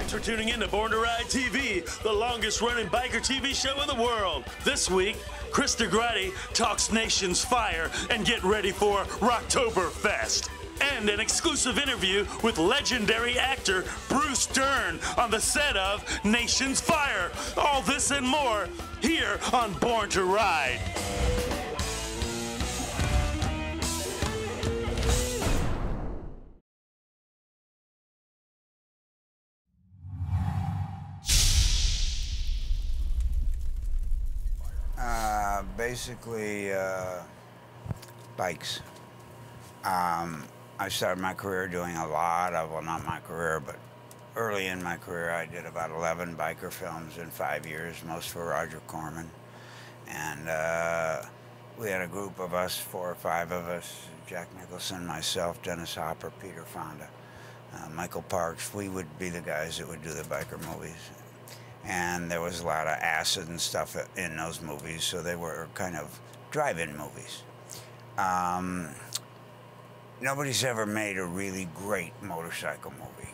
Thanks for tuning in to Born to Ride TV, the longest-running biker TV show in the world. This week, Chris DeGrady talks Nation's Fire and get ready for Rocktoberfest. And an exclusive interview with legendary actor Bruce Dern on the set of Nation's Fire. All this and more here on Born to Ride. Basically, bikes. I started my career doing a lot of, well, not my career, but early in my career, I did about 11 biker films in 5 years, most for Roger Corman. And we had a group of us, 4 or 5 of us, Jack Nicholson, myself, Dennis Hopper, Peter Fonda, Michael Parks. We would be the guys that would do the biker movies. And there was a lot of acid and stuff in those movies, so they were kind of drive-in movies. Nobody's ever made a really great motorcycle movie.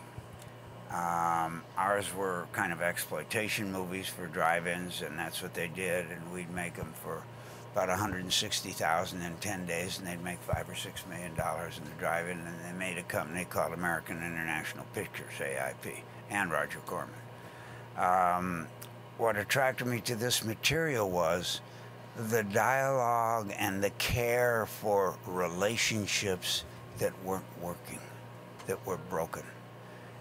Ours were kind of exploitation movies for drive-ins, and that's what they did, and we'd make them for about $160,000 in 10 days, and they'd make $5 or $6 million in the drive-in, and they made a company called American International Pictures, AIP, and Roger Corman. What attracted me to this material was the dialogue and the care for relationships that weren't working, that were broken.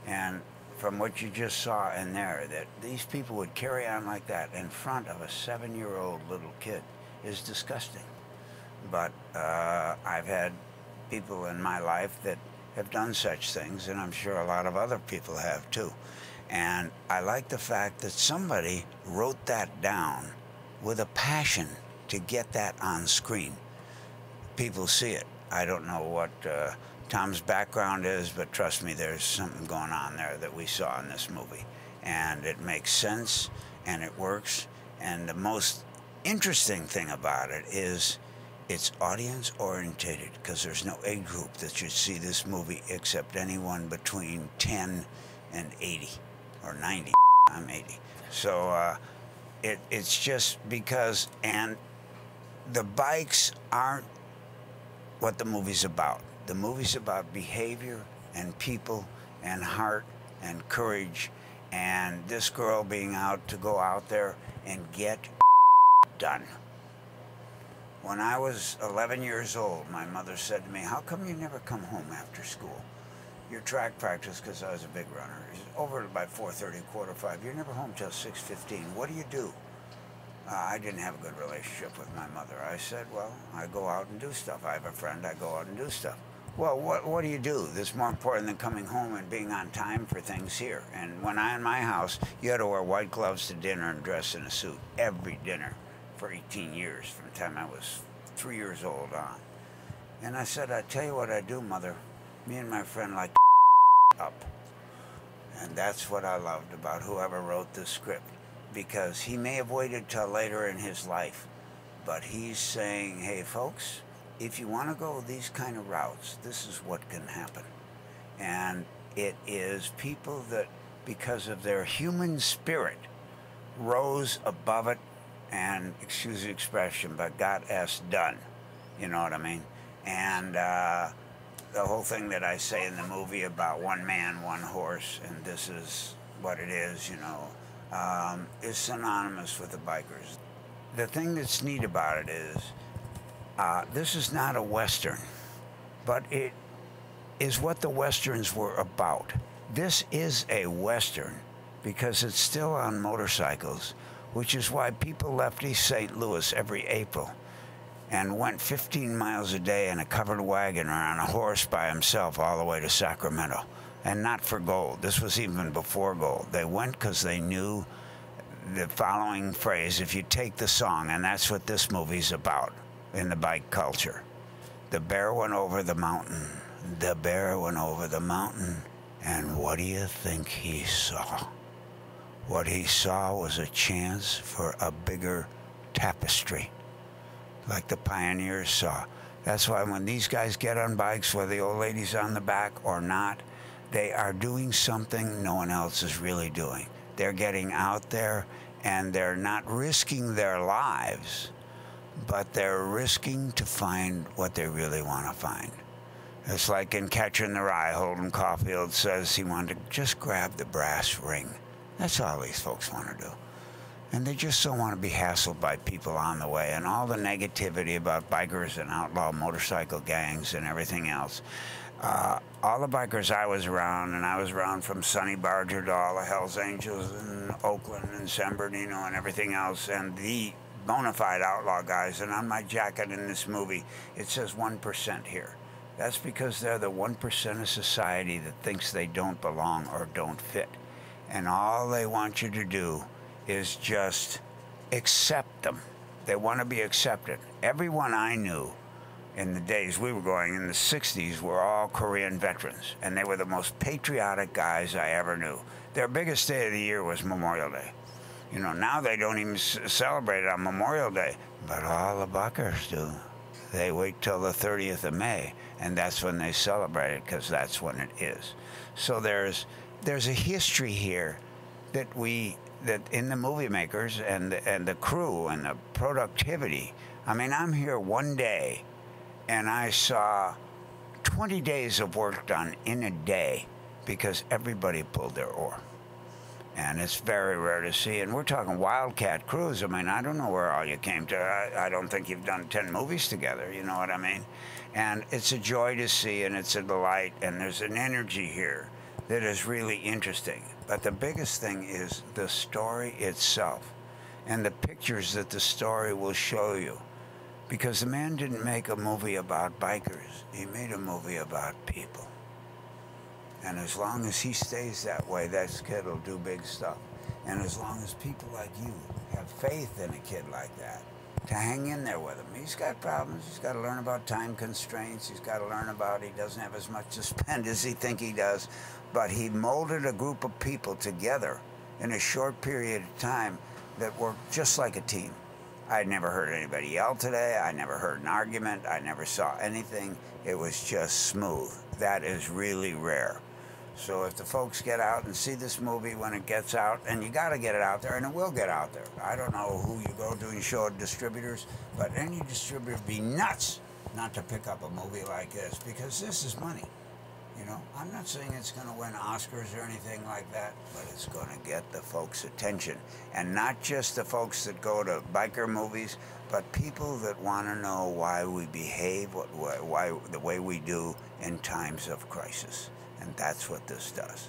And from what you just saw in there, that these people would carry on like that in front of a 7-year-old little kid is disgusting. But I've had people in my life that have done such things, and I'm sure a lot of other people have too. And I like the fact that somebody wrote that down with a passion to get that on screen. People see it. I don't know what Tom's background is, but trust me, there's something going on there that we saw in this movie. And it makes sense, and it works. And the most interesting thing about it is it's audience-orientated, because there's no age group that should see this movie except anyone between 10 and 80. Or 90, I'm 80. So it's just because, and the bikes aren't what the movie's about. The movie's about behavior and people and heart and courage and this girl being out to go out there and get done. When I was 11 years old, my mother said to me, "How come you never come home after school? Your track practice," because I was a big runner, is over by 4:30, 4:45. You're never home till 6:15. What do you do? I didn't have a good relationship with my mother. I said, well, I go out and do stuff. I have a friend, I go out and do stuff. Well, what do you do that's more important than coming home and being on time for things here? And when in my house, you had to wear white gloves to dinner and dress in a suit every dinner for 18 years, from the time I was 3 years old on. And I said, I tell you what I do, Mother. Me and my friend like up. And that's what I loved about whoever wrote this script, because he may have waited till later in his life, but he's saying, hey folks, if you want to go these kind of routes, this is what can happen. And it is people that, because of their human spirit, rose above it and, excuse the expression, but got us done. You know what I mean? And the whole thing that I say in the movie about one man, one horse, and this is what it is, you know, is synonymous with the bikers. The thing that's neat about it is, this is not a Western, but it is what the Westerns were about. This is a Western because it's still on motorcycles, which is why people left East St. Louis every April and went 15 miles a day in a covered wagon or on a horse by himself all the way to Sacramento. And not for gold. This was even before gold. They went because they knew the following phrase, if you take the song, and that's what this movie's about in the bike culture. The bear went over the mountain. The bear went over the mountain. And what do you think he saw? What he saw was a chance for a bigger tapestry, like the pioneers saw. That's why when these guys get on bikes, whether the old lady's on the back or not, they are doing something no one else is really doing. They're getting out there, and they're not risking their lives, but they're risking to find what they really want to find. It's like in Catcher in the Rye, Holden Caulfield says he wanted to just grab the brass ring. That's all these folks want to do. And they just don't want to be hassled by people on the way. And all the negativity about bikers and outlaw motorcycle gangs and everything else. All the bikers I was around, and I was around from Sonny Barger to all the Hells Angels in Oakland and San Bernardino and everything else, and the bona fide outlaw guys. And on my jacket in this movie, it says 1% here. That's because they're the 1% of society that thinks they don't belong or don't fit. And all they want you to do is just accept them. They want to be accepted. Everyone I knew in the days we were going in the 60s were all Korean veterans, and they were the most patriotic guys I ever knew. Their biggest day of the year was Memorial Day. You know, now they don't even celebrate it on Memorial Day, but all the bikers do. They wait till the 30th of May, and that's when they celebrate it, because that's when it is. So there's a history here that in the movie makers and the crew and the productivity. I mean, I'm here one day, and I saw 20 days of work done in a day because everybody pulled their oar. And it's very rare to see. And we're talking wildcat crews. I mean, I don't know where all you came to. I don't think you've done 10 movies together, you know what I mean? And it's a joy to see, and it's a delight, and there's an energy here that is really interesting. But the biggest thing is the story itself and the pictures that the story will show you. Because the man didn't make a movie about bikers. He made a movie about people. And as long as he stays that way, that kid will do big stuff. And as long as people like you have faith in a kid like that, to hang in there with him. He's got problems. He's got to learn about time constraints. He's got to learn about he doesn't have as much to spend as he thinks he does. But he molded a group of people together in a short period of time that worked just like a team. I'd never heard anybody yell today. I never heard an argument. I never saw anything. It was just smooth. That is really rare. So if the folks get out and see this movie when it gets out, and you got to get it out there, and it will get out there. I don't know who you go to and show distributors, but any distributor would be nuts not to pick up a movie like this, because this is money. You know, I'm not saying it's going to win Oscars or anything like that, but it's going to get the folks' attention. And not just the folks that go to biker movies, but people that want to know why we behave why the way we do in times of crisis. And that's what this does.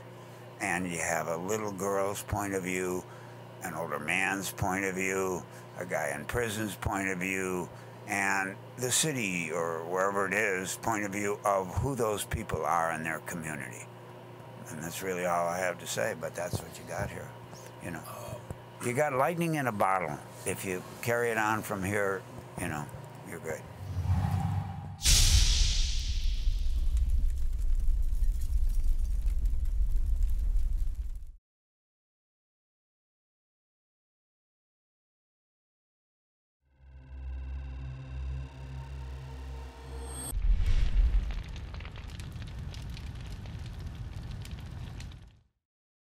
And you have a little girl's point of view, an older man's point of view, a guy in prison's point of view, and the city or wherever it is point of view of who those people are in their community. And that's really all I have to say, but that's what you got here. You know, you got lightning in a bottle. If you carry it on from here, you know, you're good.